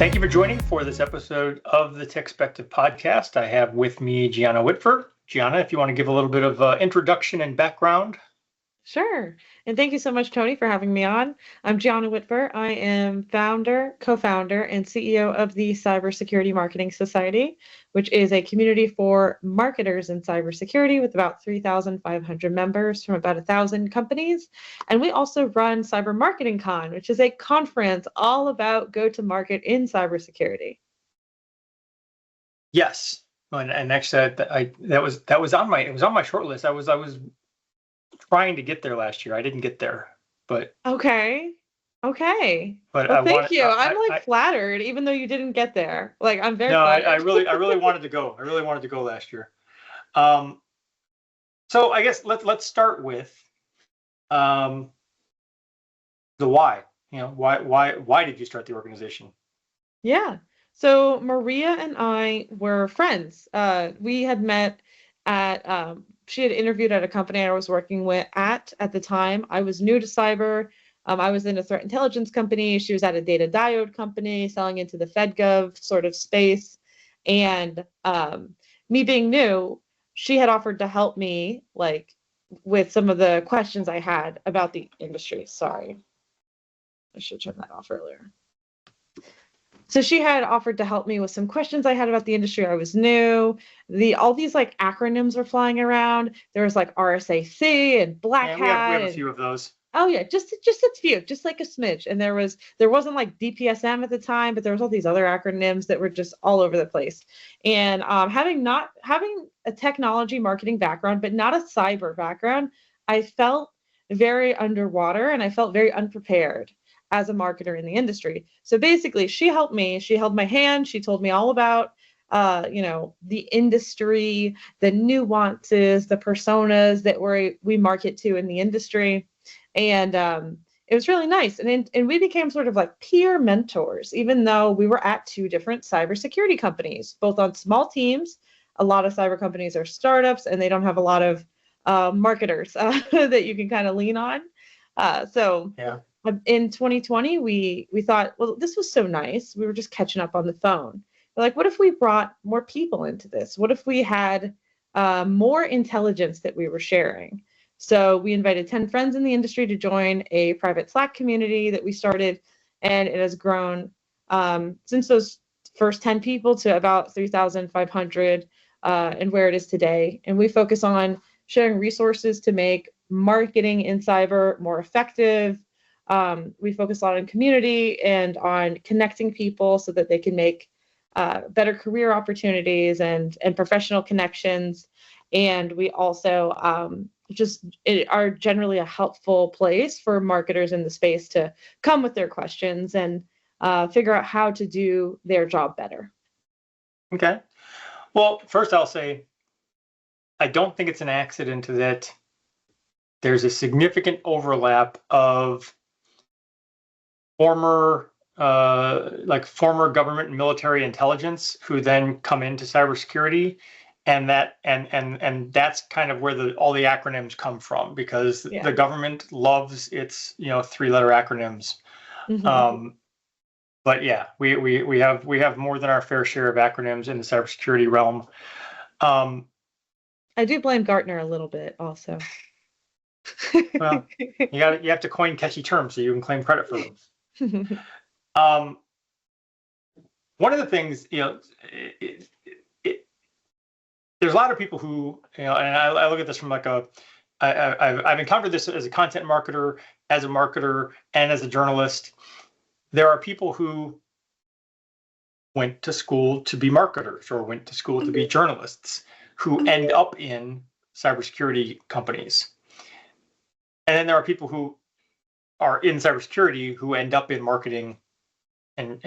Thank you for joining for this episode of the TechSpective Podcast. I have with me Gianna Whitver. Gianna, if you want to give a little bit of introduction and background. Sure. And thank you so much, Tony, for having me on. I'm Gianna Whitver. I am founder, co-founder, and CEO of the Cybersecurity Marketing Society, which is a community for marketers in cybersecurity with about 3,500 members from about 1,000 companies. And we also run CyberMarketingCon, which is a conference all about go-to-market in cybersecurity. Yes, and actually, that was on my short list. I was trying to get there last year. I didn't get there, but Okay. But well, thank you. I'm flattered, even though you didn't get there. I'm very flattered. I really wanted to go. I really wanted to go last year. So I guess let's start with the why. Why did you start the organization? Yeah. So Maria and I were friends. We had met at she had interviewed at a company I was working with at the time. I was new to cyber. I was in a threat intelligence company. She was at a data diode company selling into the FedGov sort of space. And me being new, she had offered to help me with some of the questions I had about the industry. Sorry, I should turn that off earlier. So she had offered to help me with some questions I had about the industry. I was new. All these acronyms were flying around. There was RSAC and Black Hat. We have a few of those. Oh yeah, just a few, just like a smidge. And there wasn't DPSM at the time, but there was all these other acronyms that were just all over the place. And having a technology marketing background, but not a cyber background, I felt very underwater and I felt very unprepared as a marketer in the industry. So basically, she helped me. She held my hand. She told me all about, the industry, the nuances, the personas that we market to in the industry. And it was really nice. And we became sort of peer mentors, even though we were at two different cybersecurity companies, both on small teams. A lot of cyber companies are startups and they don't have a lot of marketers that you can kind of lean on. Yeah. In 2020, we thought, well, this was so nice. We were just catching up on the phone. We're what if we brought more people into this? What if we had more intelligence that we were sharing? So we invited 10 friends in the industry to join a private Slack community that we started, and it has grown since those first 10 people to about 3,500 and where it is today. And we focus on sharing resources to make marketing in cyber more effective. We focus a lot on community and on connecting people so that they can make better career opportunities and professional connections. And we also are generally a helpful place for marketers in the space to come with their questions and figure out how to do their job better. Okay. Well, first I'll say, I don't think it's an accident that there's a significant overlap of former government and military intelligence who then come into cybersecurity, and that's kind of where all the acronyms come from, because the government loves its 3-letter acronyms. Mm-hmm. But yeah, we have more than our fair share of acronyms in the cybersecurity realm. I do blame Gartner a little bit also. Well, you have to coin catchy terms so you can claim credit for them. One of the things, there's a lot of people who, and I look at this from I've encountered this as a content marketer, as a marketer, and as a journalist. There are people who went to school to be marketers or went to school to be journalists who end up in cybersecurity companies. And then there are people who are in cybersecurity who end up in marketing and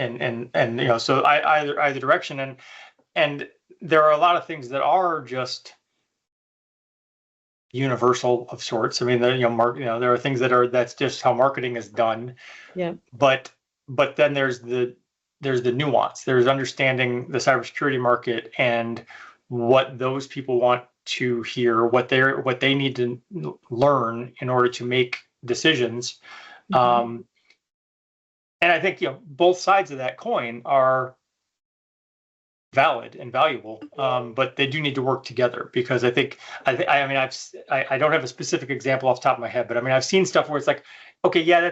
so either direction. And there are a lot of things that are just universal of sorts. I mean, there are things that's just how marketing is done. Yeah. But then there's the nuance. There's understanding the cybersecurity market and what those people want to hear, what they need to learn in order to make decisions. Mm-hmm. And I think, both sides of that coin are valid and valuable, but they do need to work together, because I mean, I don't have a specific example off the top of my head, but I mean, I've seen stuff where it's like, okay, yeah,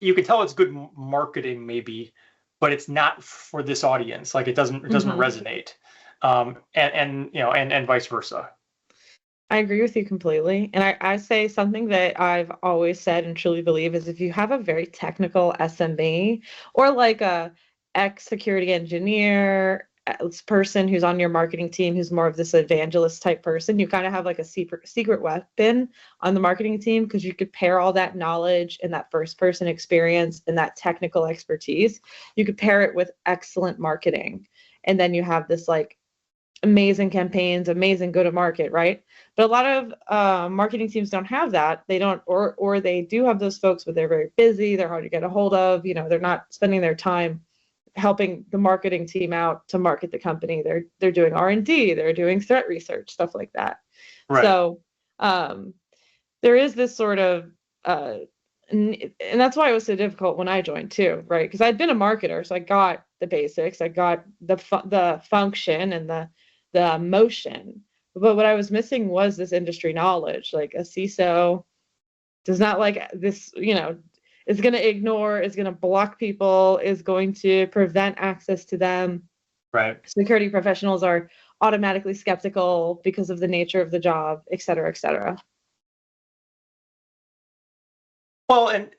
you can tell it's good marketing maybe, but it's not for this audience. Like it doesn't resonate. And vice versa. I agree with you completely. And I say something that I've always said and truly believe is if you have a very technical SME or like a ex-security engineer person who's on your marketing team who's more of this evangelist type person, you kind of have like a secret weapon on the marketing team, because you could pair all that knowledge and that first person experience and that technical expertise. You could pair it with excellent marketing. And then you have this like amazing campaigns, amazing go to market, right? But a lot of marketing teams don't have that. They don't, or they do have those folks, but they're very busy. They're hard to get a hold of. They're not spending their time helping the marketing team out to market the company. They're doing R&D. They're doing threat research, stuff like that. Right. So there is this sort of, and that's why it was so difficult when I joined too, right? Because I'd been a marketer, so I got the basics, I got the function and the motion. But what I was missing was this industry knowledge. Like a CISO does not like this, is going to ignore, is going to block people, is going to prevent access to them. Right. Security professionals are automatically skeptical because of the nature of the job, et cetera, et cetera. Well, and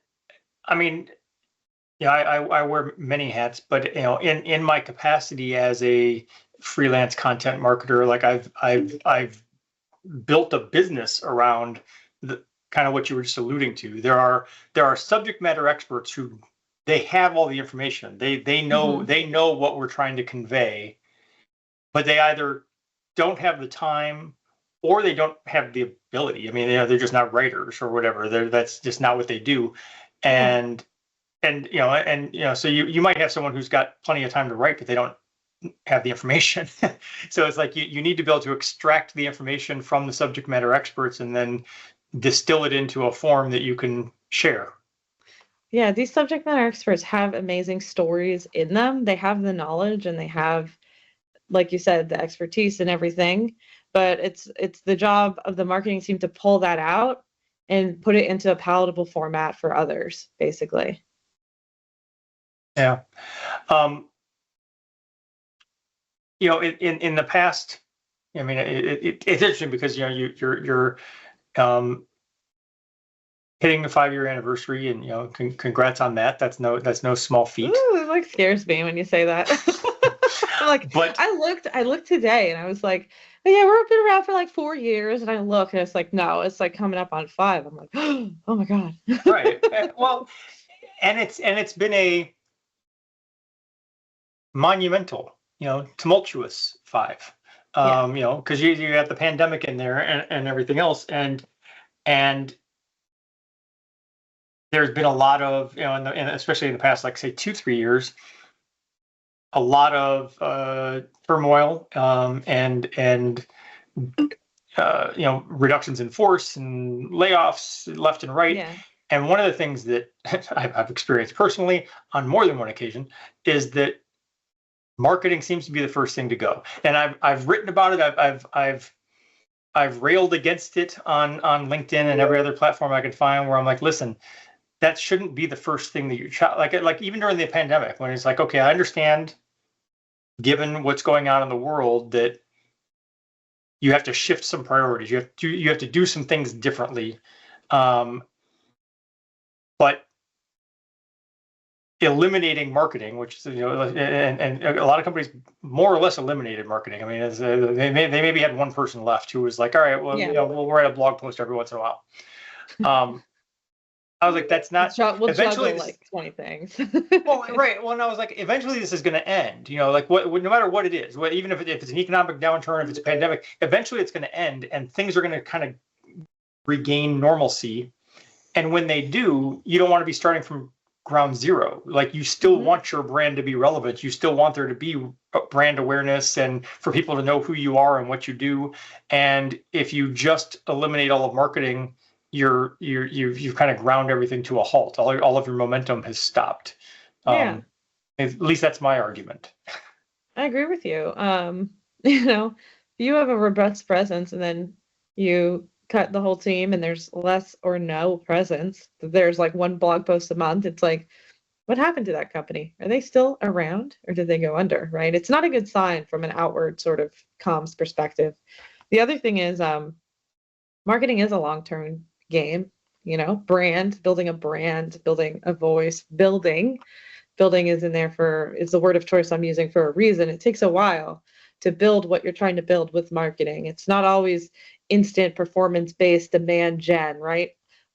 I mean, I wear many hats, but in my capacity as a freelance content marketer, like I've built a business around the kind of what you were just alluding to. There are subject matter experts who they have all the information. They know they know what we're trying to convey, but they either don't have the time or they don't have the ability. I mean, they're just not writers or whatever. That's just not what they do. And so you might have someone who's got plenty of time to write, but they don't have the information. So it's like you need to be able to extract the information from the subject matter experts and then distill it into a form that you can share. Yeah, these subject matter experts have amazing stories in them. They have the knowledge and they have, like you said, the expertise and everything. But it's the job of the marketing team to pull that out and put it into a palatable format for others, basically. Yeah. In the past, I mean, it's interesting because you're hitting the 5-year anniversary, and congrats on that. That's no small feat. Ooh, it like scares me when you say that. I'm like, but I looked today and I was like, oh, yeah, we've been around for like 4 years, and I look and it's like, no, it's like coming up on 5. I'm like, oh my God. Right. Well, and it's been a monumental, tumultuous 5. Because you got the pandemic in there and everything else, and there's been a lot of, and especially in the past, like say 2-3 years, a lot of turmoil and reductions in force and layoffs left and right. Yeah. And one of the things that I've experienced personally on more than one occasion is that marketing seems to be the first thing to go. And I've written about it. I've railed against it on LinkedIn and every other platform I can find, where I'm like, listen, that shouldn't be the first thing that you like even during the pandemic, when it's like, okay, I understand, given what's going on in the world, that you have to shift some priorities. You have to do some things differently. But eliminating marketing, which is, and a lot of companies more or less eliminated marketing. I mean, they maybe had one person left who was like, all right, well, we'll write a blog post every once in a while. I was like, that's not. We'll eventually juggle like 20 things. Well, right. Well, and I was like, eventually this is going to end. Like no matter what it is, even if it's an economic downturn, if it's a pandemic, eventually it's going to end, and things are going to kind of regain normalcy. And when they do, you don't want to be starting from ground zero. Like, you still want your brand to be relevant. You still want there to be brand awareness and for people to know who you are and what you do. And if you just eliminate all of marketing, you've kind of ground everything to a halt. All of your momentum has stopped. Yeah. At least that's my argument. I agree with you. You know, if you have a robust presence and then you cut the whole team and there's less or no presence, there's like one blog post a month, it's like, what happened to that company? Are they still around or did they go under, right? It's not a good sign from an outward sort of comms perspective. The other thing is marketing is a long-term game, you know, building a brand, building a voice, building is in there is the word of choice I'm using for a reason. It takes a while to build what you're trying to build with marketing. It's not always instant performance-based demand gen, right?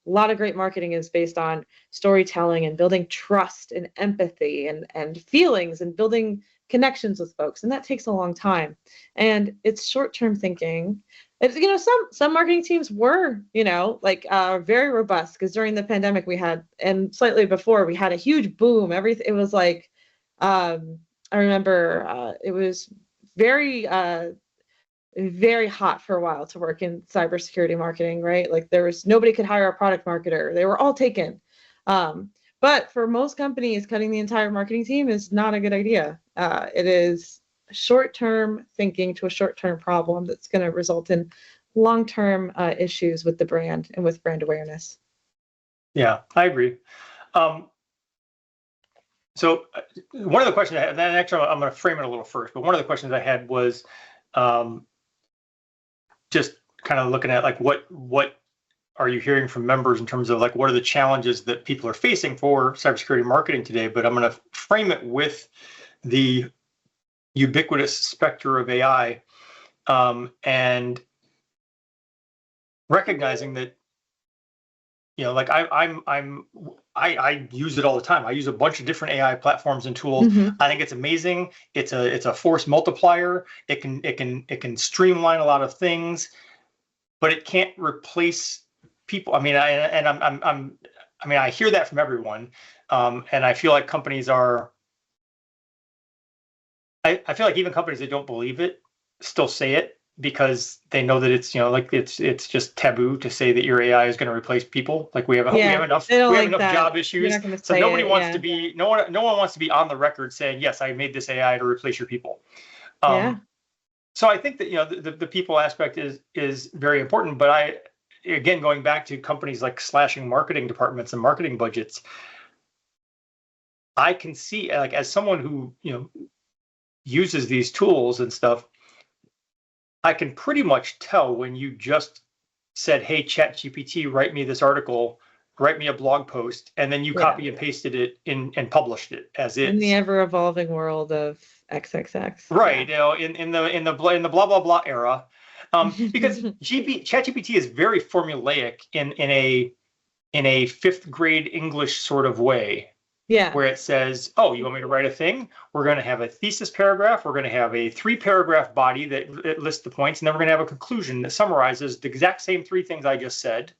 A lot of great marketing is based on storytelling and building trust and empathy and feelings and building connections with folks. And that takes a long time. And it's short-term thinking. It's, you know, some marketing teams were, you know, like very robust because during the pandemic we had, and slightly before, we had a huge boom. Everything, it was like, I remember it was very very hot for a while to work in cybersecurity marketing, right? Like nobody could hire a product marketer. They were all taken. But for most companies, cutting the entire marketing team is not a good idea. It is short-term thinking to a short-term problem that's going to result in long-term issues with the brand and with brand awareness. Yeah, I agree. So one of the questions I had, and actually I'm going to frame it a little first, but one of the questions I had was just kind of looking at like what are you hearing from members in terms of like what are the challenges that people are facing for cybersecurity marketing today? But I'm going to frame it with the ubiquitous specter of AI and recognizing that, you know, like I use it all the time. I use a bunch of different AI platforms and tools. I think it's amazing. It's a force multiplier. It can streamline a lot of things, but it can't replace people. I mean, I hear that from everyone, and I feel like companies are. I feel like even companies that don't believe it still say it because they know that it's, you know, like it's just taboo to say that your AI is going to replace people. Like we have enough job issues, so nobody wants to be no one wants to be on the record saying, yes, I made this AI to replace your people. So I think that, you know, the people aspect is very important. But again, going back to companies like slashing marketing departments and marketing budgets, I can see, like, as someone who, you know, uses these tools and stuff, I can pretty much tell when you just said, hey, ChatGPT, write me this article, write me a blog post, and then you copy and pasted it in and published it as is. In the ever evolving world of XXX. Right. Yeah. You know, in the blah blah blah era. Because ChatGPT is very formulaic in a fifth grade English sort of way. Yeah. Where it says, oh, you want me to write a thing? We're going to have a thesis paragraph. We're going to have a 3-paragraph body that lists the points. And then we're going to have a conclusion that summarizes the exact same 3 things I just said.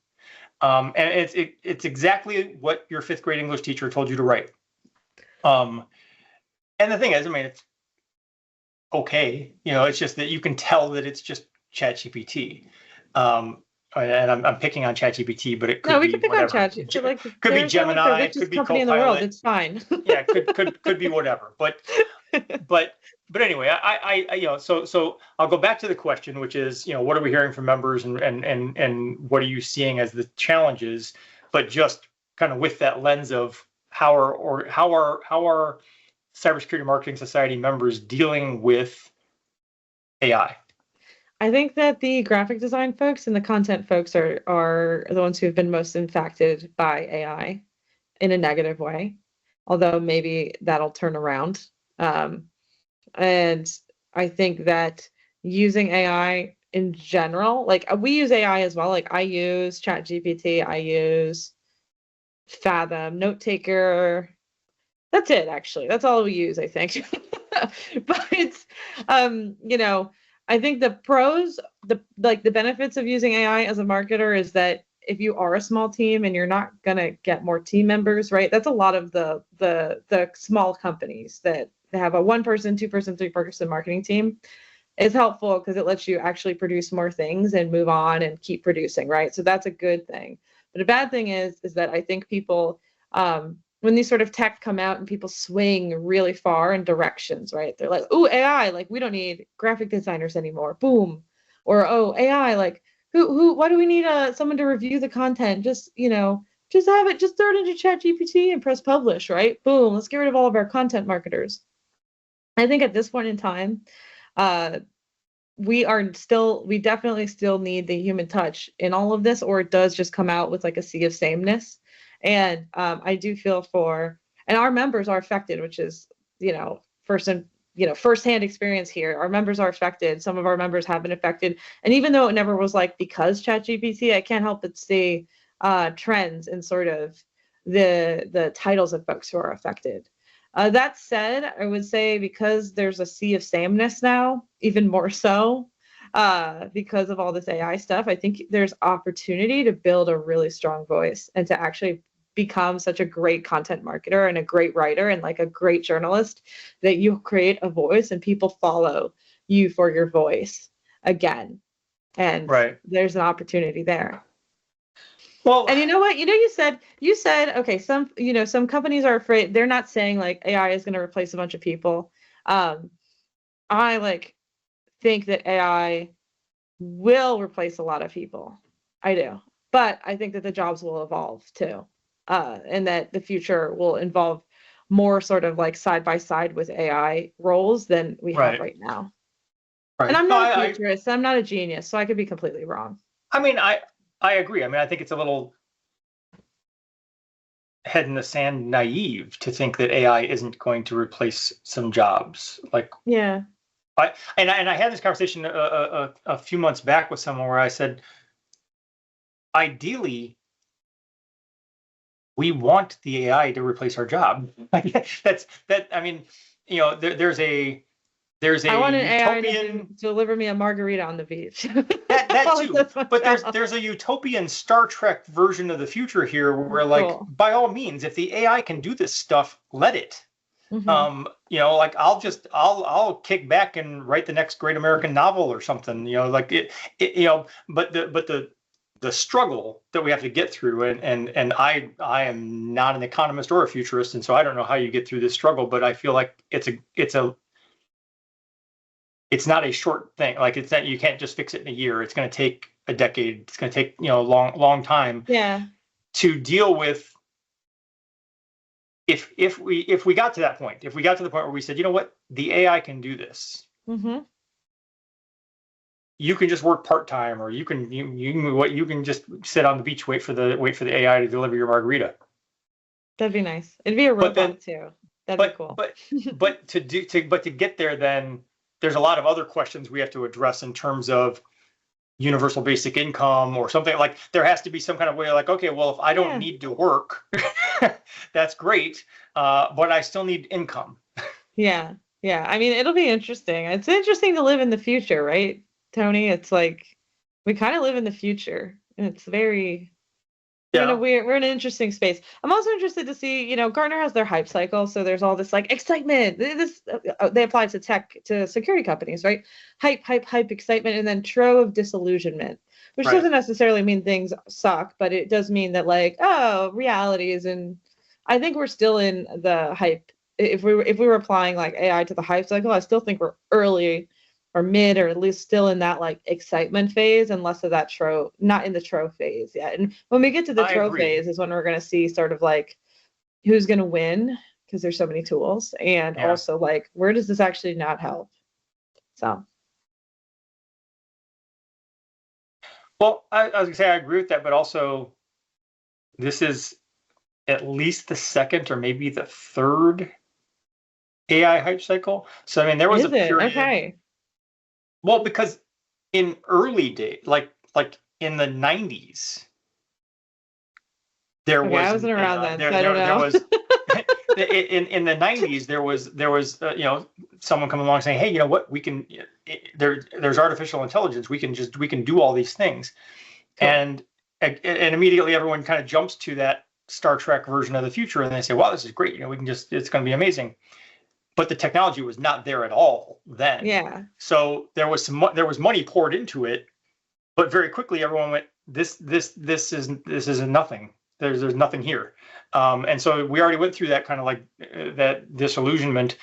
And it's exactly what your 5th grade English teacher told you to write. And the thing is, I mean, it's okay. You know, it's just that you can tell that it's just ChatGPT. And I'm picking on ChatGPT, but it could be pick whatever. on ChatGPT. Like, could be Gemini, it could be company Copilot. in the world. It's fine. Yeah, could be whatever. But anyway, I you know, so I'll go back to the question, which is, you know, what are we hearing from members and what are you seeing as the challenges? But just kind of with that lens of how are Cybersecurity Marketing Society members dealing with AI? I think that the graphic design folks and the content folks are the ones who have been most impacted by AI in a negative way, although maybe that'll turn around. And I think that using AI in general, like we use AI as well. Like I use ChatGPT, I use Fathom, Note Taker. That's it, actually. That's all we use, I think. But you know, I think the pros, the benefits of using AI as a marketer is that if you are a small team and you're not gonna get more team members, right? That's a lot of the small companies that have a 1-person, 2-person, 3-person marketing team. Is helpful because it lets you actually produce more things and move on and keep producing, right? So that's a good thing. But a bad thing is that I think people, when these sort of tech come out and people swing really far in directions, right? They're like, oh, AI, like we don't need graphic designers anymore. Boom. Or, oh, AI, like why do we need someone to review the content? Just, just throw it into ChatGPT and press publish, right? Boom, let's get rid of all of our content marketers. I think at this point in time, we definitely still need the human touch in all of this, or it does just come out with like a sea of sameness. And I do feel and our members are affected, which is, firsthand experience here. Our members are affected. Some of our members have been affected. And even though it never was like because ChatGPT, I can't help but see trends in sort of the titles of folks who are affected. That said, I would say because there's a sea of sameness now, even more so, because of all this AI stuff, I think there's opportunity to build a really strong voice and to actually become such a great content marketer and a great writer and like a great journalist that you create a voice and people follow you for your voice again. And there's an opportunity there. Well, and you know what? You said, okay, some companies are afraid. They're not saying like AI is going to replace a bunch of people. I think that AI will replace a lot of people. I do. But I think that the jobs will evolve too. And that the future will involve more sort of like side by side with AI roles than we have right now. Right. And I'm not a futurist. I'm not a genius, so I could be completely wrong. I mean, I agree. I mean, I think it's a little head in the sand naive to think that AI isn't going to replace some jobs. Yeah. I had this conversation a few months back with someone where I said, ideally, we want the AI to replace our job. I mean, there's a I want an AI to deliver me a margarita on the beach. that too. But there's a utopian Star Trek version of the future here where by all means, if the AI can do this stuff, let it. Mm-hmm. I'll kick back and write the next great American novel or something, but the struggle that we have to get through, and I am not an economist or a futurist, and so I don't know how you get through this struggle, but I feel like it's not a short thing. Like it's not, you can't just fix it in a year. It's going to take a decade. It's going to take, a long time to deal with. If we got to that point, if we got to the point where we said, you know what, the AI can do this. Mm-hmm. You can just work part-time, or you can just sit on the beach, wait for the AI to deliver your margarita. That'd be nice. It'd be a robot too. That'd be cool. But to get there, then there's a lot of other questions we have to address in terms of universal basic income or something. Like there has to be some kind of way, like, okay, well, if I don't need to work, that's great, but I still need income. Yeah. I mean, it'll be interesting. It's interesting to live in the future, right, Tony? It's like we kind of live in the future, and it's very we're in an interesting space. I'm also interested to see, Gartner has their hype cycle, so there's all this like excitement. This they apply to security companies, right? Hype, excitement, and then trove of disillusionment, which doesn't necessarily mean things suck, but it does mean that reality is in. I think we're still in the hype. If we were applying like AI to the hype cycle, I still think we're early or mid, or at least still in that like excitement phase, and less of that trove, not in the trove phase yet. And when we get to the trove phase is when we're going to see sort of like who's going to win, because there's so many tools, and also like where does this actually not help? So. Well, I was gonna say I agree with that, but also this is at least the second or maybe the third AI hype cycle. So I mean, there was a period. Okay. Well, because in early days, like in the 90s, there was. I wasn't around then, so I don't know. There was in the 90s there was someone coming along saying, hey, you know what, we can there's artificial intelligence, we can do all these things, cool. and immediately everyone kind of jumps to that Star Trek version of the future, and they say, wow, this is great, we can it's going to be amazing. But the technology was not there at all then. Yeah. So there was money poured into it, but very quickly everyone went, this is nothing. There's nothing here. And so we already went through that kind of like that disillusionment.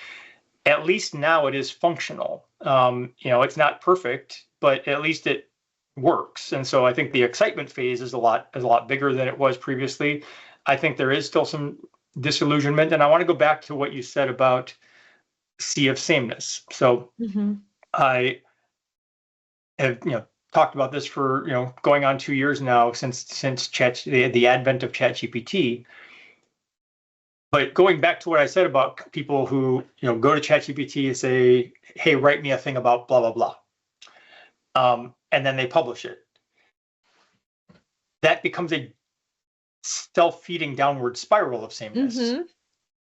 At least now it is functional. It's not perfect, but at least it works. And so I think the excitement phase is a lot bigger than it was previously. I think there is still some disillusionment, and I want to go back to what you said about sea of sameness. So I have talked about this for going on 2 years now since the advent of ChatGPT. But going back to what I said about people who go to ChatGPT and say, "Hey, write me a thing about blah blah blah," and then they publish it. That becomes a self-feeding downward spiral of sameness.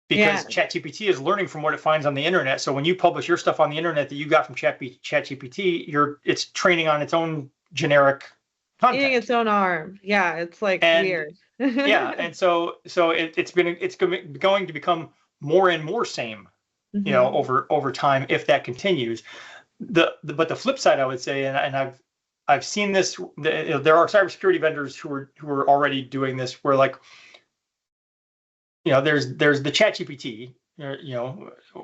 Because ChatGPT is learning from what it finds on the internet. So when you publish your stuff on the internet that you got from ChatGPT, it's training on its own generic content. Eating its own arm. Yeah, it's like weird. Yeah, and so it's going to become more and more same, over time if that continues. But the flip side, I would say, and I've seen this. There are cybersecurity vendors who are already doing this, where like, there's the ChatGPT,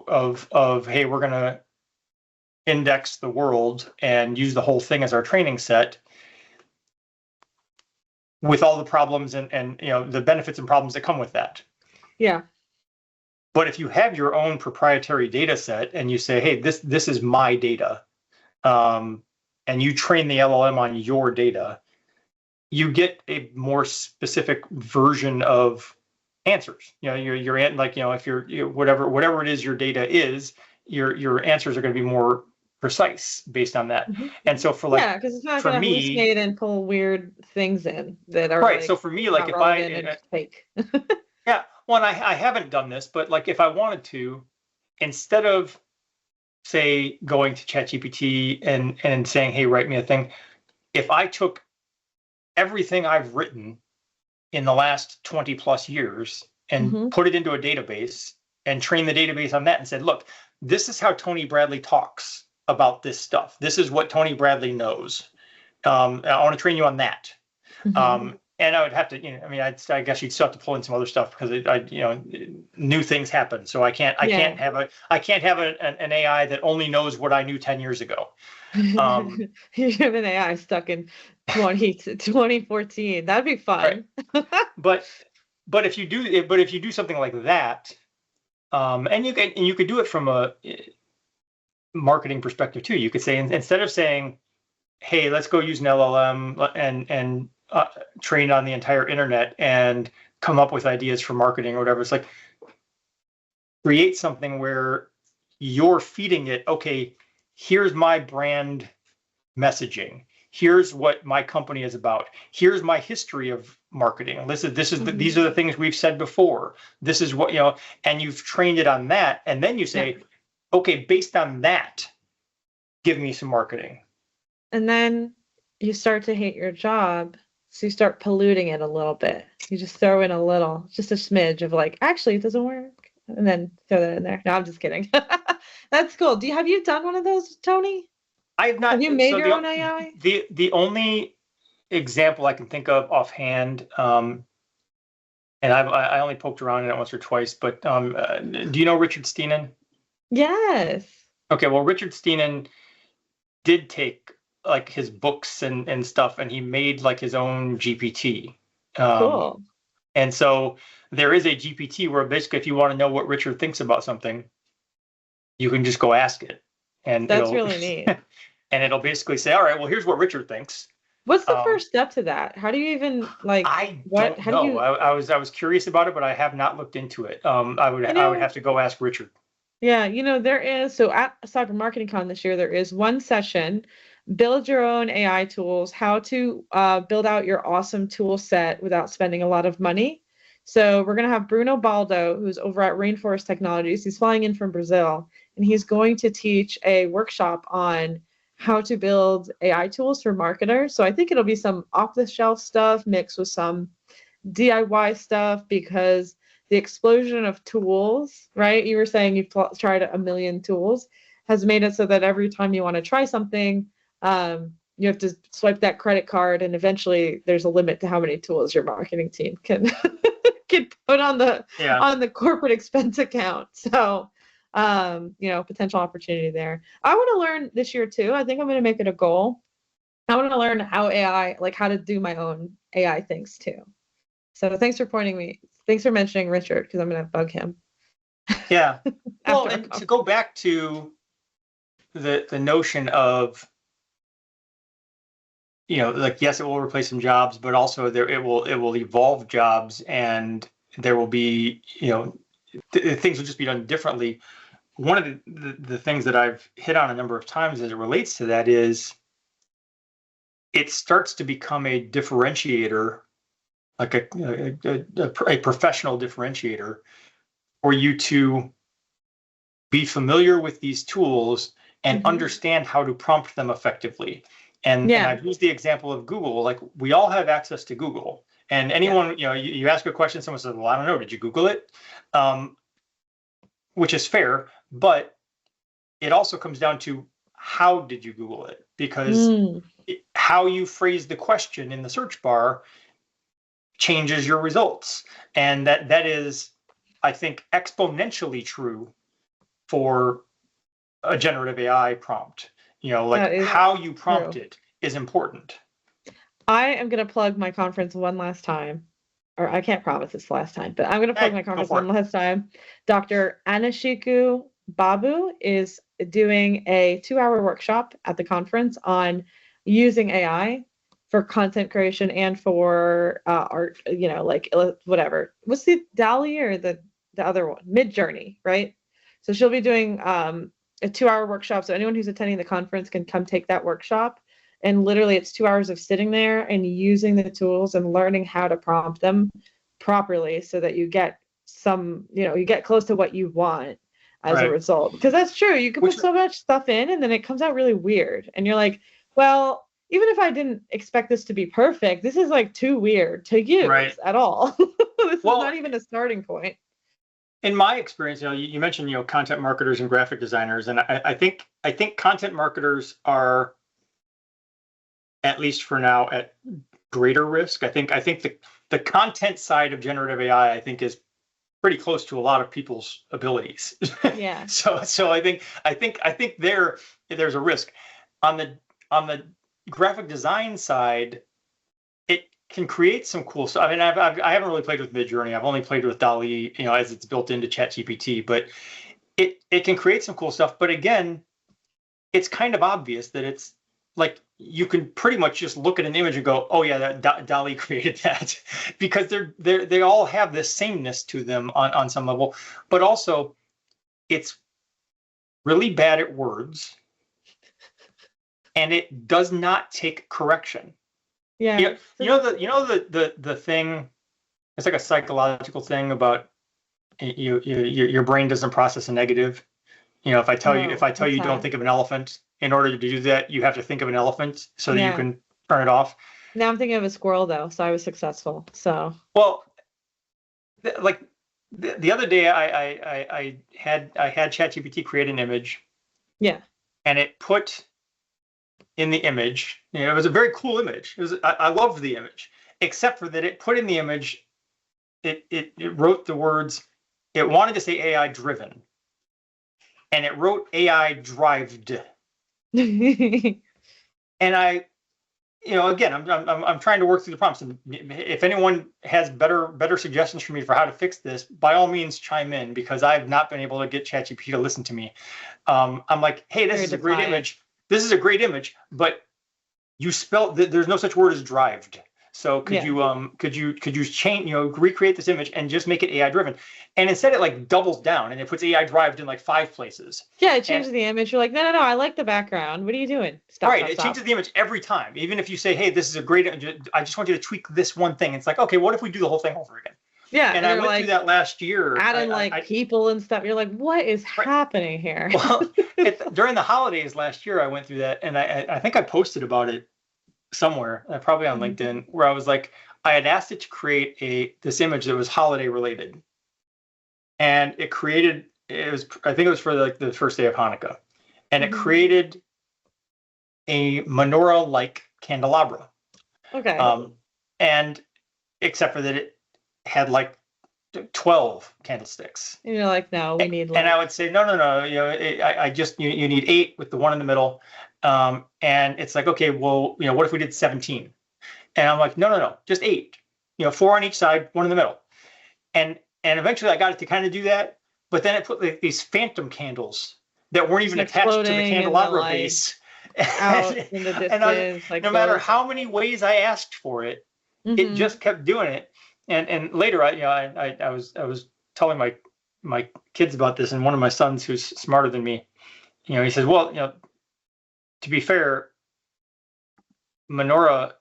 of hey, we're gonna index the world and use the whole thing as our training set, with all the problems and the benefits and problems that come with that. Yeah. But if you have your own proprietary data set and you say, hey, this is my data, and you train the LLM on your data, you get a more specific version of answers. You're like, if you're whatever it is your data is, your answers are going to be more precise based on that. And so because it's not going to hallucinate and pull weird things in that are right. So for me, like if I fake. Yeah, well, I haven't done this, but like if I wanted to, instead of say going to ChatGPT and saying, hey, write me a thing, if I took everything I've written in the last 20 plus years and put it into a database and train the database on that and said, look, this is how Tony Bradley talks about this stuff. This is what Tony Bradley knows. I want to train you on that. And I would have to, I guess you'd still have to pull in some other stuff because new things happen. So I can't have an AI that only knows what I knew 10 years ago. You have an AI stuck in 2014. That'd be fun. Right. But if you do something like that, and you could do it from a marketing perspective too. You could say, instead of saying, hey, let's go use an LLM and train on the entire internet and come up with ideas for marketing or whatever, it's like, create something where you're feeding it, okay, here's my brand messaging, here's what my company is about, here's my history of marketing, these are the things we've said before, this is what and you've trained it on that, and then you say, okay, based on that, give me some marketing. And then you start to hate your job, so you start polluting it a little bit. You just throw in just a smidge of like, actually, it doesn't work, and then throw that in there. No, I'm just kidding. That's cool. Have you done one of those, Tony? I have not. Have you made your own AI? The only example I can think of offhand, and I only poked around in it once or twice, but do you know Richard Steenan? Yes. Okay, well, Richard Steenan did take like his books and stuff, and he made like his own GPT. Cool. And so there is a GPT where basically, if you want to know what Richard thinks about something, you can just go ask it, and that's really neat. And it'll basically say, all right, well, here's what Richard thinks. What's the first step to that? How do you even like? I don't know. I was curious about it, but I have not looked into it. I would have to go ask Richard. Yeah, there is. So at CyberMarketingCon this year, there is one session, build your own AI tools, how to build out your awesome tool set without spending a lot of money. So we're going to have Bruno Baldo, who's over at Rainforest Technologies. He's flying in from Brazil, and he's going to teach a workshop on how to build AI tools for marketers. So I think it'll be some off-the-shelf stuff mixed with some DIY stuff, because the explosion of tools, right? You were saying you've tried a million tools, has made it so that every time you want to try something, you have to swipe that credit card, and eventually there's a limit to how many tools your marketing team can can put on the corporate expense account. So, potential opportunity there. I want to learn this year too. I think I'm going to make it a goal. I want to learn how to do my own AI things too. So thanks for mentioning Richard, because I'm going to bug him. Yeah. Well, and to go back to the notion of, yes, it will replace some jobs, but also it will evolve jobs, and there will be, things will just be done differently. One of the things that I've hit on a number of times as it relates to that is it starts to become a differentiator, like a professional differentiator, for you to be familiar with these tools and understand how to prompt them effectively. And I've used the example of Google. Like, we all have access to Google, and anyone, you ask a question, someone says, well, I don't know, did you Google it? Which is fair, but it also comes down to, how did you Google it? Because how you phrase the question in the search bar changes your results. And that is, I think, exponentially true for a generative AI prompt. How you prompt it is important. I am going to plug my conference one last time, or I can't promise it's the last time, but I'm going to plug my conference one last time. Dr. Anashiku Babu is doing a 2-hour workshop at the conference on using AI for content creation and for art, whatever. What's the DALL-E or the other one? Midjourney, right? So she'll be doing a 2-hour workshop. So anyone who's attending the conference can come take that workshop. And literally it's 2 hours of sitting there and using the tools and learning how to prompt them properly so that you get you get close to what you want as a result. Because that's true. You can put so much stuff in and then it comes out really weird. And you're like, well, even if I didn't expect this to be perfect, this is like too weird to use at all. This is not even a starting point. In my experience, you mentioned, content marketers and graphic designers, and I think content marketers are, at least for now, at greater risk. I think the content side of generative AI, I think, is pretty close to a lot of people's abilities. Yeah. So I think there's a risk. On the graphic design side, it can create some cool stuff. I mean, I haven't really played with Midjourney. I've only played with DALL-E, as it's built into ChatGPT, but it can create some cool stuff. But again, it's kind of obvious that it's like, you can pretty much just look at an image and go, oh yeah, that DALL-E created that, because they all have this sameness to them on some level. But also, it's really bad at words, and it does not take correction. Yeah. The thing, it's like a psychological thing about your brain doesn't process a negative. If I tell you don't think of an elephant, in order to do that, you have to think of an elephant so that you can turn it off. Now I'm thinking of a squirrel though, so I was successful. So well, the other day I had ChatGPT create an image. Yeah. And it put in the image, it was a very cool image. I loved the image, except for that it put in the image, it wrote the words, it wanted to say AI driven, and it wrote AI drived. And I, again, I'm trying to work through the prompts, and if anyone has better suggestions for me for how to fix this, by all means chime in, because I've not been able to get ChatGPT to listen to me. I'm like, hey, this is a great image. This is a great image, but you spelled there's no such word as drived. So could you change, recreate this image and just make it AI driven? And instead it doubles down and it puts AI drived in 5 places. Yeah, it changes the image. You're like, no, I like the background. What are you doing? Stop. It changes the image every time. Even if you say, hey, this is a great image, I just want you to tweak this one thing. It's like, okay, what if we do the whole thing over again? Yeah. And I went through that last year. Adding people and stuff. You're like, what is happening here? Well, during the holidays last year, I went through that, and I think I posted about it somewhere, probably on LinkedIn, where I was like, I had asked it to create this image that was holiday related, and I think it was for the first day of Hanukkah, and it created a menorah-like candelabra. Okay. And except for that it had like 12 candlesticks. And you're like, no, we need like. And I would say, no. I just you need 8 with the one in the middle. And it's like, okay, well, what if we did 17? And I'm like, no, just 8. 4 on each side, 1 in the middle. And eventually I got it to kind of do that, but then it put like these phantom candles that weren't even attached to the candelabra base. Out in the distance, no matter how many ways I asked for it, it just kept doing it. And later, I was telling my kids about this, and one of my sons, who's smarter than me, he says, well, to be fair, menorah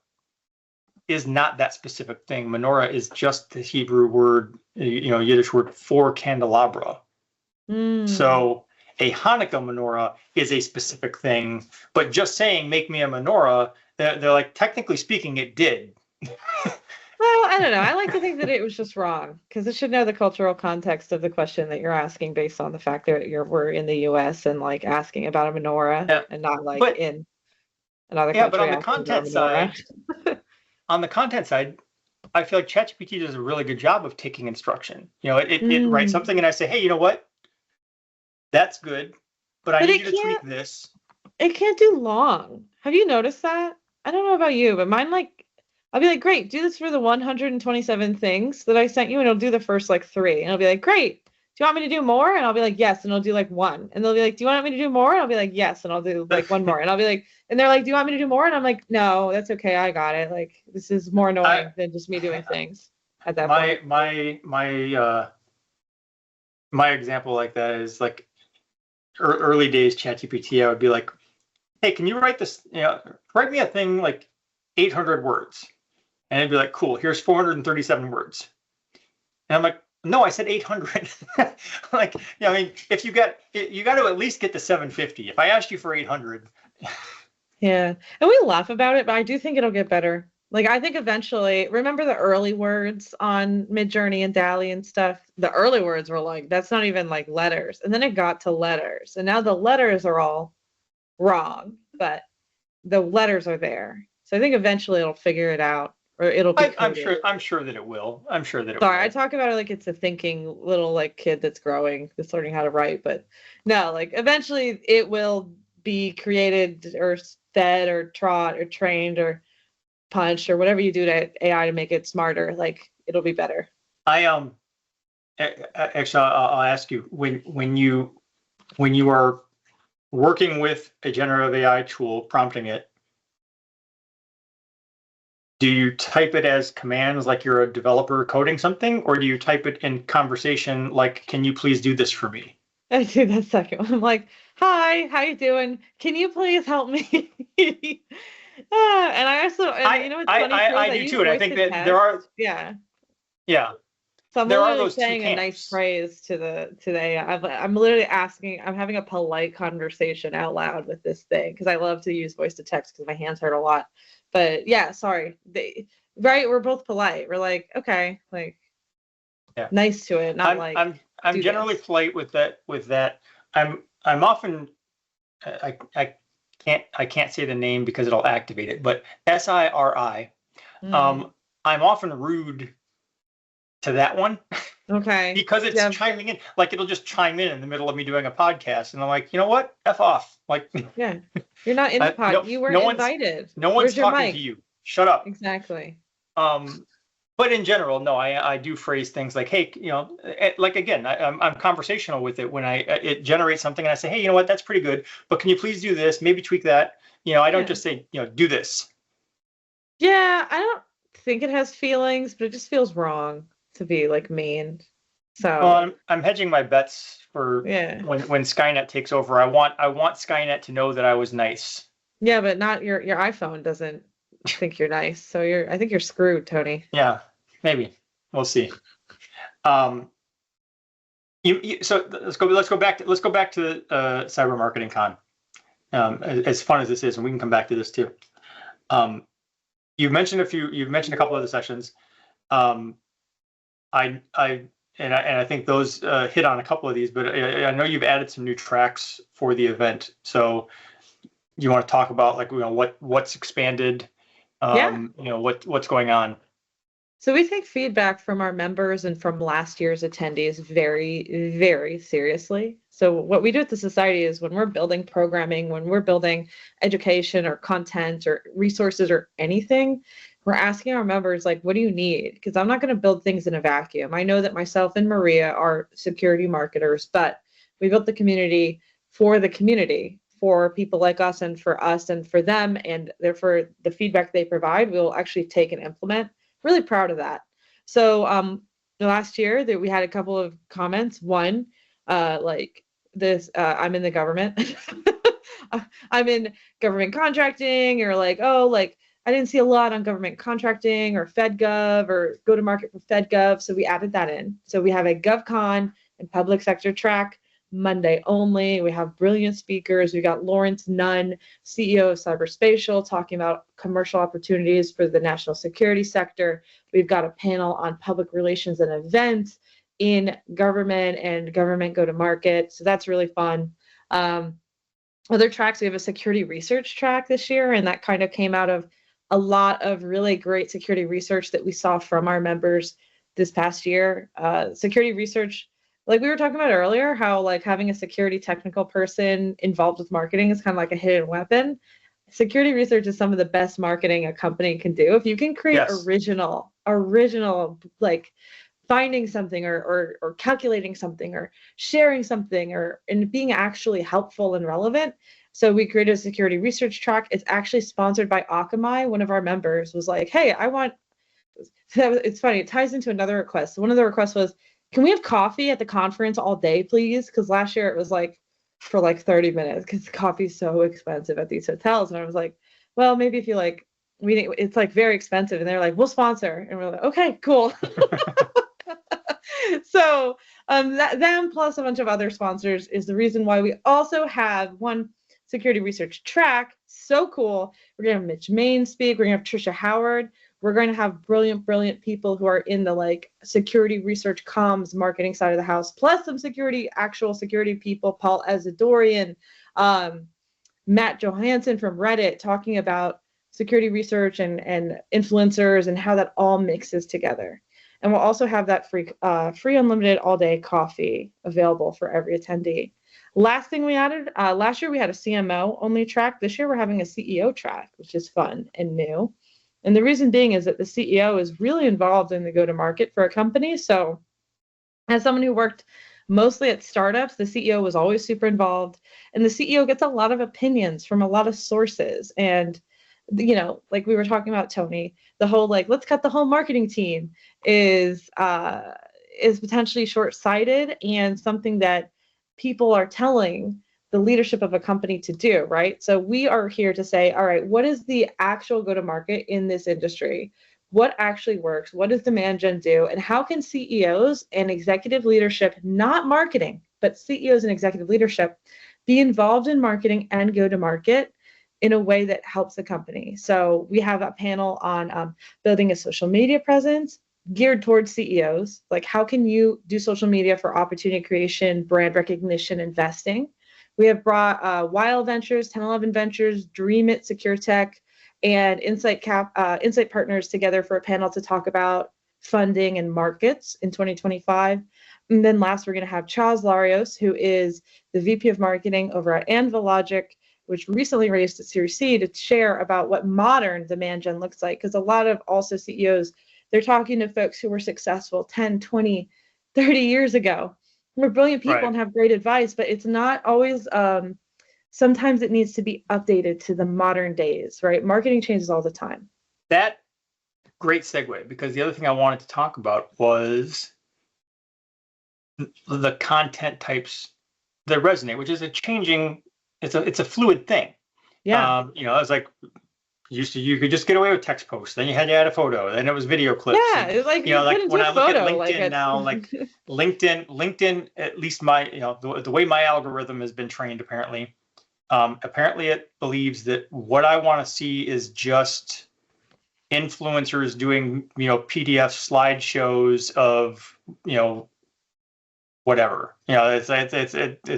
is not that specific thing. Menorah is just the Hebrew word, Yiddish word for candelabra. So a Hanukkah menorah is a specific thing, but just saying "make me a menorah," they're like, technically speaking, it did. Well, I don't know. I like to think that it was just wrong because it should know the cultural context of the question that you're asking based on the fact that we're in the U.S. and like asking about a menorah and not like in another country. But on the content side, I feel like ChatGPT does a really good job of taking instruction. It writes something and I say, hey, you know what? That's good, but I need you to tweak this. It can't do long. Have you noticed that? I don't know about you, but mine I'll be like, great, do this for the 127 things that I sent you, and it'll do the first like 3. And I'll be like, great, do you want me to do more? And I'll be like, yes, and it'll do like 1. And they'll be like, do you want me to do more? And I'll be like, yes, and I'll do like 1 more. And I'll be like, and they're like, do you want me to do more? And I'm like, no, that's okay, I got it. Like, this is more annoying than just me doing things at that point. My example like that is like early days ChatGPT. I would be like, hey, can you write this? Write me a thing like 800 words. And it'd be like, cool, here's 437 words. And I'm like, no, I said 800. Like, if you got to at least get to 750. If I asked you for 800. Yeah. And we laugh about it, but I do think it'll get better. Like, I think eventually, remember the early words on Midjourney and DALL-E and stuff? The early words were like, that's not even like letters. And then it got to letters. And now the letters are all wrong, but the letters are there. So I think eventually it'll figure it out. Or it'll be I'm sure that it will. Sorry, I talk about it like it's a thinking little like kid that's growing, that's learning how to write, but no, like eventually it will be created or fed or taught or trained or punched or whatever you do to AI to make it smarter. Like it'll be better. Actually, I'll ask you when you are working with a generative AI tool, prompting it, do you type it as commands like you're a developer coding something, or do you type it in conversation like, can you please do this for me? I do that second one. I'm like, hi, how you doing? Can you please help me? And I also, and what's funny? I do too, and I think that there are. Yeah. So I'm there literally are those saying a nice phrase to the AI. I'm literally asking. I'm having a polite conversation out loud with this thing because I love to use voice to text because my hands hurt a lot. But yeah, sorry. We're both polite. We're like, okay, like, nice to it. Not I'm generally polite with that. I'm often I can't say the name because it'll activate it, but SIRI. I'm often rude to that one. Okay. Because it's chiming in, like it'll just chime in the middle of me doing a podcast, and I'm like, you know what? F off. Like, yeah, you're not in the pod. You weren't invited. No one's talking to you. Shut up. Exactly. But in general, no, I do phrase things like, hey, like again, I'm conversational with it when it generates something, and I say, hey, you know what? That's pretty good, but can you please do this? Maybe tweak that. I don't just say, do this. Yeah, I don't think it has feelings, but it just feels wrong to be like mean. So well, I'm hedging my bets for when Skynet takes over. I want Skynet to know that I was nice. Yeah, but not your iPhone doesn't think you're nice. So I think you're screwed, Tony. Yeah, maybe. We'll see. So let's go back to the CyberMarketingCon. As fun as this is, and we can come back to this too. You've mentioned a couple of the sessions. I think those hit on a couple of these, but I know you've added some new tracks for the event. So you want to talk about, like, what's expanded, Yeah. what's going on? So we take feedback from our members and from last year's attendees very, very seriously. So what we do at the society is when we're building programming, when we're building education or content or resources or anything, we're asking our members, like, what do you need? Because I'm not going to build things in a vacuum. I know that myself and Maria are security marketers, but we built the community, for people like us and for them, and therefore the feedback they provide, we'll actually take and implement. Really proud of that. So last year that we had a couple of comments. One, like this, I'm in the government. I'm in government contracting, or like, oh, like I didn't see a lot on government contracting or FedGov or go to market for FedGov. So we added that in. So we have a GovCon and public sector track Monday only. We have brilliant speakers. We got Lawrence Nunn, CEO of Cyberspatial, talking about commercial opportunities for the national security sector. We've got a panel on public relations and events in government and government go-to-market. So that's really fun. Other tracks, we have a security research track this year, and that kind of came out of a lot of really great security research that we saw from our members this past year. Security research, like we were talking about earlier, how like having a security technical person involved with marketing is kind of like a hidden weapon. Security research is some of the best marketing a company can do. If you can create original, like finding something or calculating something or sharing something and being actually helpful and relevant. So we created a security research track. It's actually sponsored by Akamai. One of our members was like, hey, it's funny, it ties into another request. One of the requests was, can we have coffee at the conference all day, please? Because last year it was like for like 30 minutes because coffee's so expensive at these hotels. And I was like, well, maybe if you like, it's like very expensive. And they're like, we'll sponsor. And we're like, okay, cool. So them plus a bunch of other sponsors is the reason why we also have one security research track. So cool. We're going to have Mitch Main speak. We're going to have Trisha Howard. We're going to have brilliant people who are in the like security research comms marketing side of the house, plus some actual security people, Paul Ezadorian, Matt Johansson from Reddit, talking about security research and influencers and how that all mixes together. And we'll also have that free unlimited all-day coffee available for every attendee. Last thing we added, last year we had a CMO only track. This year we're having a CEO track, which is fun and new. And the reason being is that the CEO is really involved in the go-to-market for a company. So as someone who worked mostly at startups, the CEO was always super involved. And the CEO gets a lot of opinions from a lot of sources. And, you know, like we were talking about, Tony, the whole like, let's cut the whole marketing team is potentially short-sighted and something that people are telling the leadership of a company to do, right? So we are here to say, all right, what is the actual go-to-market in this industry? What actually works? What does demand gen do? And how can CEOs and executive leadership, not marketing, but CEOs and executive leadership, be involved in marketing and go-to-market in a way that helps the company? So we have a panel on building a social media presence geared towards CEOs. Like, how can you do social media for opportunity creation, brand recognition, investing? We have brought Wild Ventures, 1011 Ventures, Dream It, Secure Tech, and Insight Partners together for a panel to talk about funding and markets in 2025. And then last, we're going to have Chaz Larios, who is the VP of Marketing over at Anvilogic, which recently raised a Series C, to share about what modern demand gen looks like. Because a lot of also CEOs, they're talking to folks who were successful 10, 20, 30 years ago. We're brilliant people and have great advice, but it's not always, sometimes it needs to be updated to the modern days, right? Marketing changes all the time. That great segue, because the other thing I wanted to talk about was the content types that resonate, which is it's a fluid thing. Yeah. It's like you could just get away with text posts. Then you had to add a photo. Then it was video clips. Yeah, it's like like when I look at LinkedIn now, like LinkedIn, at least the way my algorithm has been trained, apparently it believes that what I want to see is just influencers doing, PDF slideshows of, whatever. It's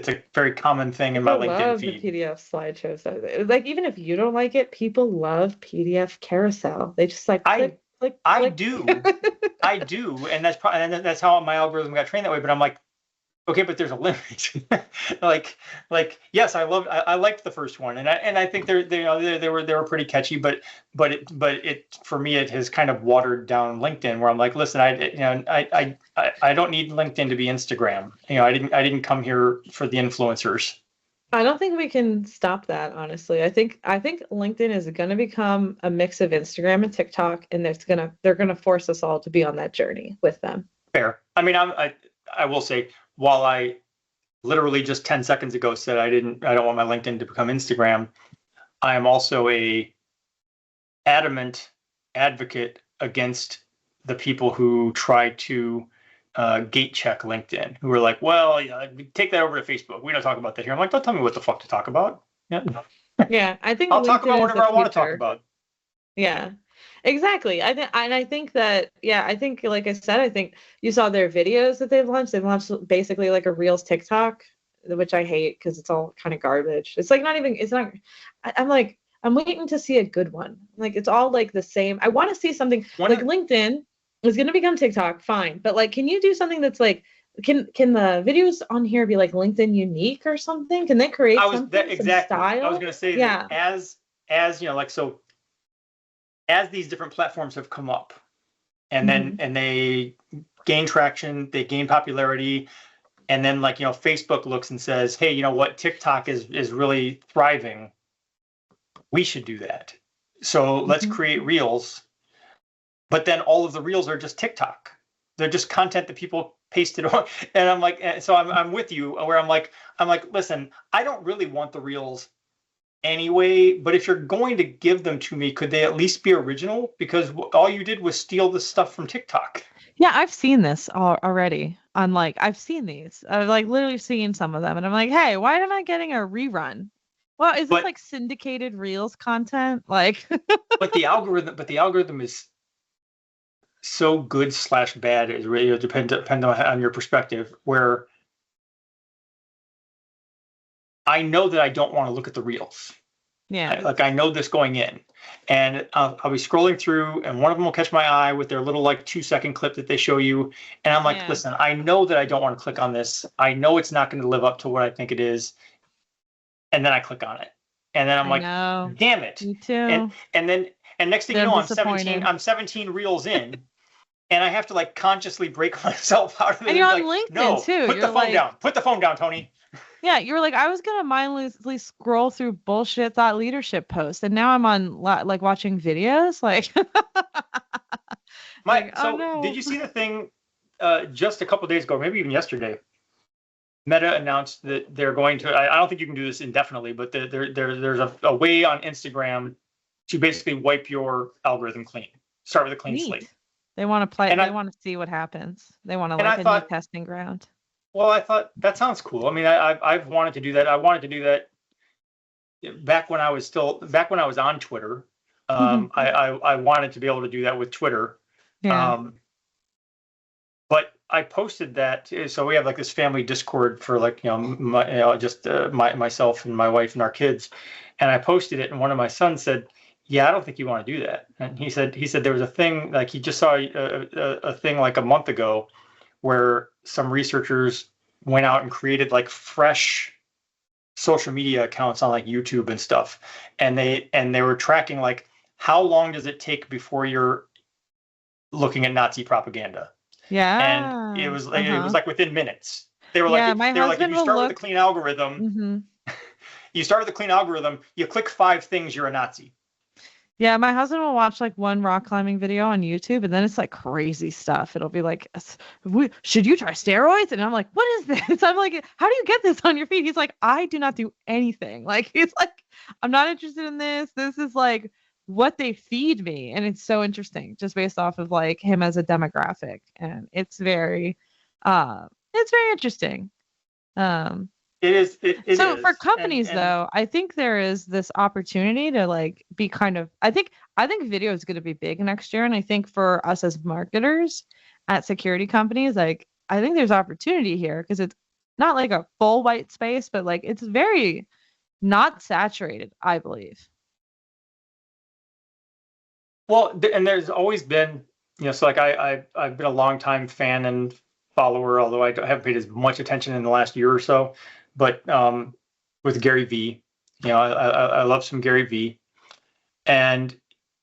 a very common thing in my People LinkedIn love the feed. PDF slideshows. Like even if you don't like it, people love PDF carousel. They just like I click, I click. do, and that's how my algorithm got trained that way. But I'm like, okay, but there's a limit. Yes, I liked the first one, and I think they were pretty catchy, but it for me it has kind of watered down LinkedIn, where I'm like, listen, I don't need LinkedIn to be Instagram. I didn't come here for the influencers. I don't think we can stop that, honestly. I think LinkedIn is going to become a mix of Instagram and TikTok, and they're gonna force us all to be on that journey with them. Fair. I mean, I will say, while I literally just 10 seconds ago said I don't want my LinkedIn to become Instagram, I am also a adamant advocate against the people who try to gate check LinkedIn, who are like, well, yeah, take that over to Facebook. We don't talk about that here. I'm like, don't tell me what the fuck to talk about. Yeah. Yeah, I think I'll LinkedIn talk about is whatever the I want to talk future. about. Yeah, exactly. I think that, yeah, I think, like I said, I think you saw their videos that they've launched. They've launched basically like a Reels TikTok, which I hate because it's all kind of garbage. It's like not even, it's not, I'm like, I'm waiting to see a good one. Like it's all like the same. I want to see something One like of- LinkedIn is going to become TikTok, fine. But like, can you do something that's like, can the videos on here be like LinkedIn unique or something? Can they create something, some exactly. I was style? going to say Yeah. that as so as these different platforms have come up, and then Mhm. and they gain traction, they gain popularity, and then Facebook looks and says, hey, you know what, TikTok is really thriving, we should do that, so let's Mhm. create reels. But then all of the reels are just TikTok. They're just content that people pasted on. And I'm like, so I'm with you, where I'm like, listen, I don't really want the reels anyway, but if you're going to give them to me, could they at least be original? Because all you did was steal the stuff from TikTok. Yeah, I've seen this already. I've seen these. I've like literally seen some of them, and I'm like, hey, why am I getting a rerun? Well, is this But like syndicated Reels content? Like, but the algorithm is so good slash bad. It really depend on your perspective. Where I know that I don't want to look at the reels. yeah, I know this going in, and I'll be scrolling through, and one of them will catch my eye with their little 2-second clip that they show you, and I'm like, yeah, listen, I know that I don't want to click on this. I know it's not going to live up to what I think it is, and then I click on it, and then I'm I like, know. damn it, Me and too. next thing Then you I'm know, disappointed. I'm 17 reels in, and I have to consciously break myself out of it And and you're be on like, LinkedIn no, too. put the You're phone like, down, put the phone down, Tony. yeah, you were like, I was gonna mindlessly scroll through bullshit thought leadership posts, and now I'm on like watching videos. Like, like, oh So did no. you see the thing just a couple days ago, maybe even yesterday? Meta announced that they're going to. I don't think you can do this indefinitely, but there's a way on Instagram to basically wipe your algorithm clean. Start with a clean slate. Neat. They want to play. And They I want to see what happens. They want to and like I a new thought, testing ground. well, I thought that sounds cool. I mean, I've wanted to do that. I wanted to do that back when I was on Twitter. I wanted to be able to do that with Twitter. Yeah. Um, but I posted that. So we have this family Discord for myself and my wife and our kids, and I posted it, and one of my sons said, yeah, I don't think you want to do that. And he said there was a thing, he just saw a thing a month ago where some researchers went out and created fresh social media accounts on YouTube and stuff, and they were tracking how long does it take before you're looking at Nazi propaganda, and it Yeah. was Uh-huh. within minutes. They were Yeah, my if husband you will start with a look. clean algorithm, Hmm. you click 5 things, you're a Nazi. Yeah, my husband will watch one rock climbing video on YouTube, and then it's crazy stuff. It'll be like, should you try steroids? And I'm like, what is this? I'm like, how do you get this on your feed? He's like, I do not do anything. He's like, I'm not interested in this. This is what they feed me. And it's so interesting just based off of him as a demographic. And it's very interesting. Um, It is. It so for is. companies And though, I think there is this opportunity to be kind of I think video is going to be big next year, and I think for us as marketers at security companies, I think there's opportunity here because it's not like a full white space, but like it's very not saturated, I believe. Well, and there's always been, so like I've been a long time fan and follower, although I haven't paid as much attention in the last year or so. But with Gary V, I love some Gary V, and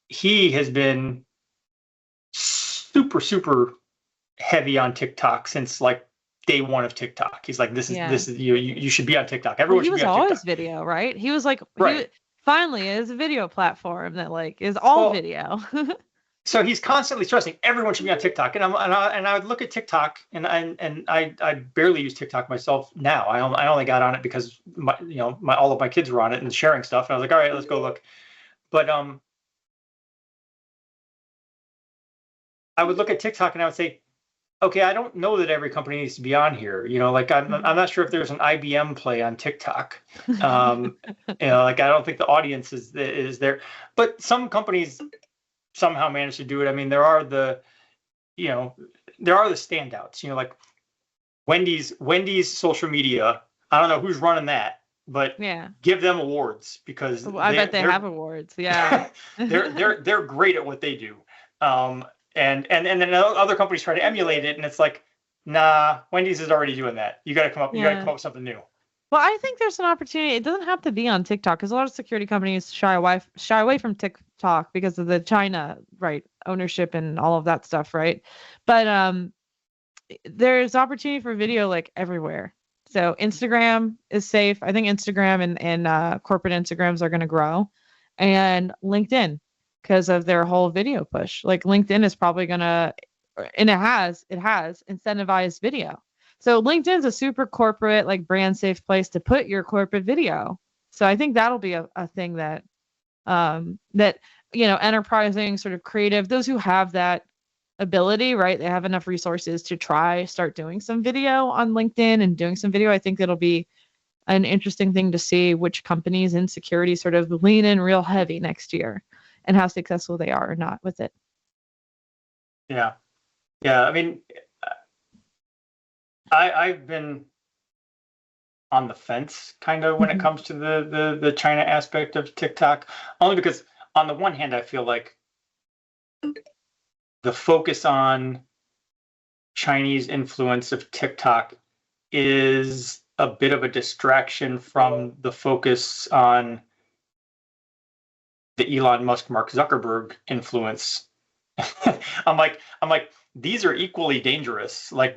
he has been super, super heavy on TikTok since like day one of TikTok. He's like, this is you should be on TikTok. Everyone should be on TikTok. He was always video, right? He was like, right. Finally is a video platform that like is all video. So he's constantly stressing everyone should be on TikTok, and I would look at TikTok, and I barely use TikTok myself now. I only got on it because all of my kids were on it and sharing stuff, and I was like, all right, let's go look. But I would look at TikTok and I would say, okay, I don't know that every company needs to be on here. Like I'm not sure if there's an IBM play on TikTok. Like I don't think the audience is there, but some companies somehow manage to do it. I mean, there are the standouts. Like Wendy's social media. I don't know who's running that, but give them awards because I bet they have awards. Yeah, they're great at what they do. And then other companies try to emulate it, and it's like, nah, Wendy's is already doing that. You got to come up with something new. Well, I think there's an opportunity. It doesn't have to be on TikTok because a lot of security companies shy away from TikTok because of the China ownership and all of that stuff, right? But there's opportunity for video like everywhere. So Instagram is safe. I think Instagram and corporate Instagrams are going to grow, and LinkedIn, because of their whole video push. Like LinkedIn is probably gonna, and it has incentivized video. So LinkedIn's a super corporate, like brand safe place to put your corporate video. So I think that'll be a thing that enterprising, sort of creative, those who have that ability, right? They have enough resources to start doing some video on LinkedIn and doing some video. I think it'll be an interesting thing to see which companies in security sort of lean in real heavy next year, and how successful they are or not with it. Yeah. I mean, I've been on the fence kind of when it comes to the China aspect of TikTok, only because on the one hand, I feel like the focus on Chinese influence of TikTok is a bit of a distraction from the focus on the Elon Musk, Mark Zuckerberg influence. I'm like, these are equally dangerous. Like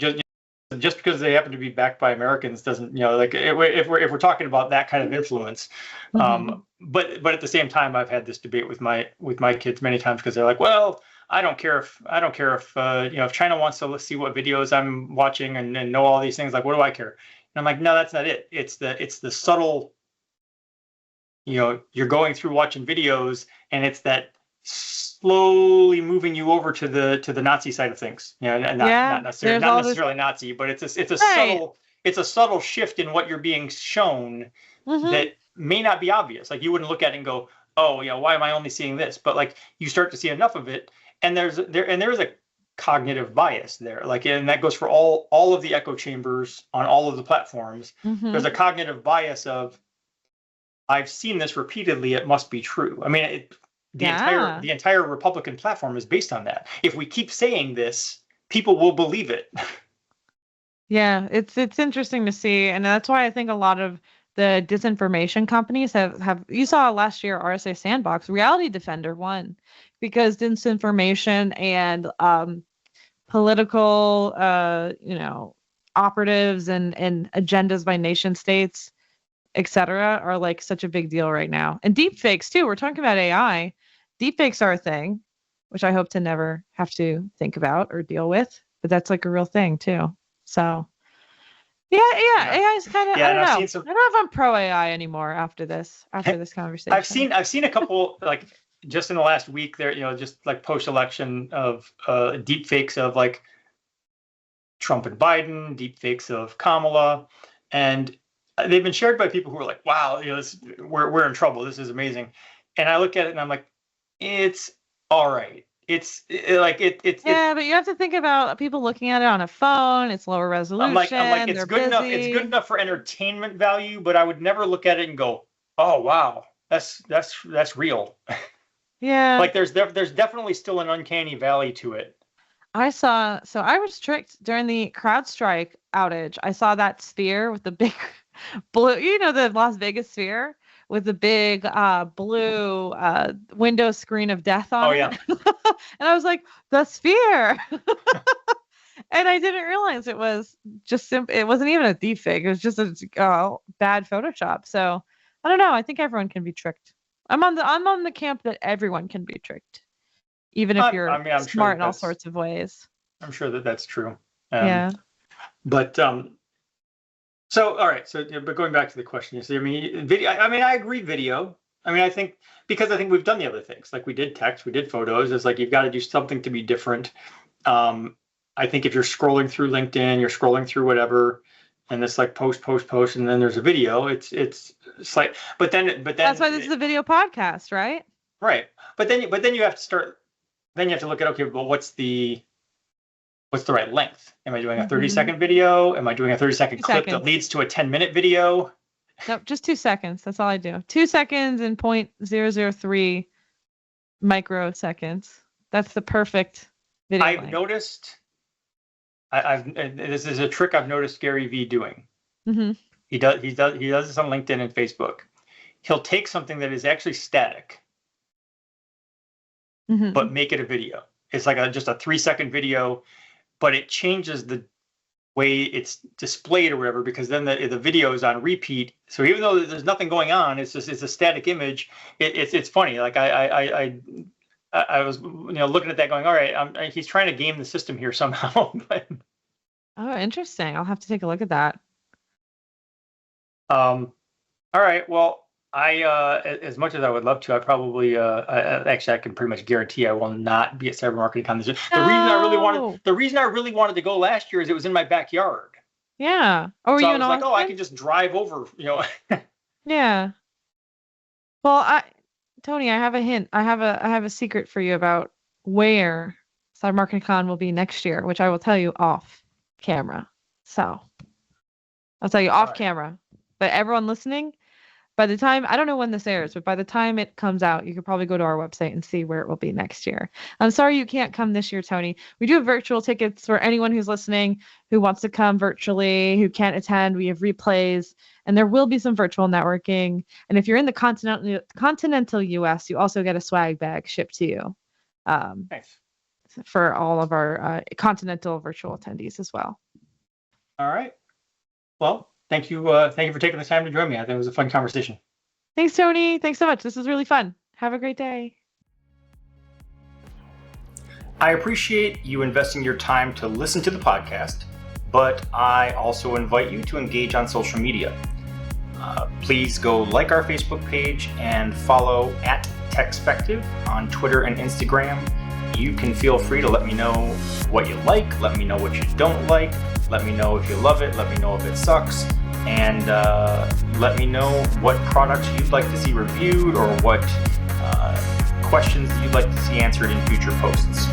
just because they happen to be backed by Americans doesn't, if we're talking about that kind of influence. But at the same time, I've had this debate with my kids many times because they're like, well, I don't care if if China wants to see what videos I'm watching and know all these things, like, what do I care? And I'm like, no, that's not it. It's the subtle. You're going through watching videos, and it's that slowly moving you over to the Nazi side of things. Not necessarily Nazi, but it's a subtle shift in what you're being shown that may not be obvious. Like you wouldn't look at it and go, oh, why am I only seeing this? But like you start to see enough of it, and there is a cognitive bias there. Like, and that goes for all of the echo chambers on all of the platforms. There's a cognitive bias of, I've seen this repeatedly, it must be true. I mean, the entire Republican platform is based on that. If we keep saying this, people will believe it. Yeah, it's interesting to see, and that's why I think a lot of the disinformation companies have you saw last year RSA Sandbox, Reality Defender won because disinformation and political operatives and agendas by nation states, etc., are like such a big deal right now. And deepfakes too. We're talking about AI. Deepfakes are a thing, which I hope to never have to think about or deal with, but that's like a real thing too. So yeah. AI is kind of, I don't know. I don't know if I'm pro AI anymore after this conversation. I've seen a couple, like just in the last week there, just like post-election of deepfakes of like Trump and Biden, deepfakes of Kamala, and they've been shared by people who are like, wow, we're in trouble. This is amazing. And I look at it and I'm like, it's all right. Yeah, but you have to think about people looking at it on a phone. It's lower resolution. I'm like, it's they're good enough. It's busy. good enough for entertainment value, but I would never look at it and go, "Oh wow, that's real." Yeah. Like there's definitely still an uncanny valley to it. So I was tricked during the CrowdStrike outage. I saw that sphere with the big blue, the Las Vegas sphere with the big blue window screen of death on Oh it. yeah. And I was like, the sphere. And I didn't realize it was just simple. It wasn't even a deepfake. It was just a bad Photoshop. So I don't know. I think everyone can be tricked. I'm on the camp that everyone can be tricked, even if you're I'm sure smart in all sorts of ways. I'm sure that's true. Yeah. But so all right. So but going back to the question, you see, I mean, video. I mean, I agree. Video. I mean, I think we've done the other things. Like we did text, we did photos. It's like you've got to do something to be different. I think if you're scrolling through LinkedIn, you're scrolling through whatever, and it's like post, and then there's a video. It's like, but then That's why this is a video podcast, right? Right. But then you have to start. Then you have to look at, okay, well, what's the right length? Am I doing a 30-second video? Am I doing a 30-second clip that leads to a 10-minute video? Nope, just 2 seconds. That's all I do. 2 seconds and 0.003 microseconds. That's the perfect video I've length. noticed. This is a trick I've noticed Gary Vee doing. Mm-hmm. He does this on LinkedIn and Facebook. He'll take something that is actually static, but make it a video. It's like just a 3-second video, but it changes the way it's displayed or whatever, because then the video is on repeat. So even though there's nothing going on, it's a static image. It's funny. Like I was looking at that going, all right, he's trying to game the system here somehow. But, oh, interesting. I'll have to take a look at that. All right. Well, I as much as I would love to, I probably actually I can pretty much guarantee I will not be at CyberMarketingCon this year. No. The reason I really wanted to go last year is it was in my backyard. Yeah. Oh, so you I was like, Austin? I can just drive over. Yeah. Well, Tony, I have a hint. I have a secret for you about where CyberMarketingCon will be next year, which I will tell you off camera. So I'll tell you off camera. But everyone listening, by the time, I don't know when this airs, but by the time it comes out, you could probably go to our website and see where it will be next year. I'm sorry you can't come this year, Tony. We do have virtual tickets for anyone who's listening who wants to come virtually, who can't attend. We have replays, and there will be some virtual networking. And if you're in the continental US, you also get a swag bag shipped to you. Nice. For all of our continental virtual attendees as well. All right. Well, thank you for taking the time to join me. I think it was a fun conversation. Thanks, Tony. Thanks so much. This was really fun. Have a great day. I appreciate you investing your time to listen to the podcast, but I also invite you to engage on social media. Please go like our Facebook page and follow at TechSpective on Twitter and Instagram. You can feel free to let me know what you like, let me know what you don't like, let me know if you love it, let me know if it sucks, and let me know what products you'd like to see reviewed or what questions you'd like to see answered in future posts.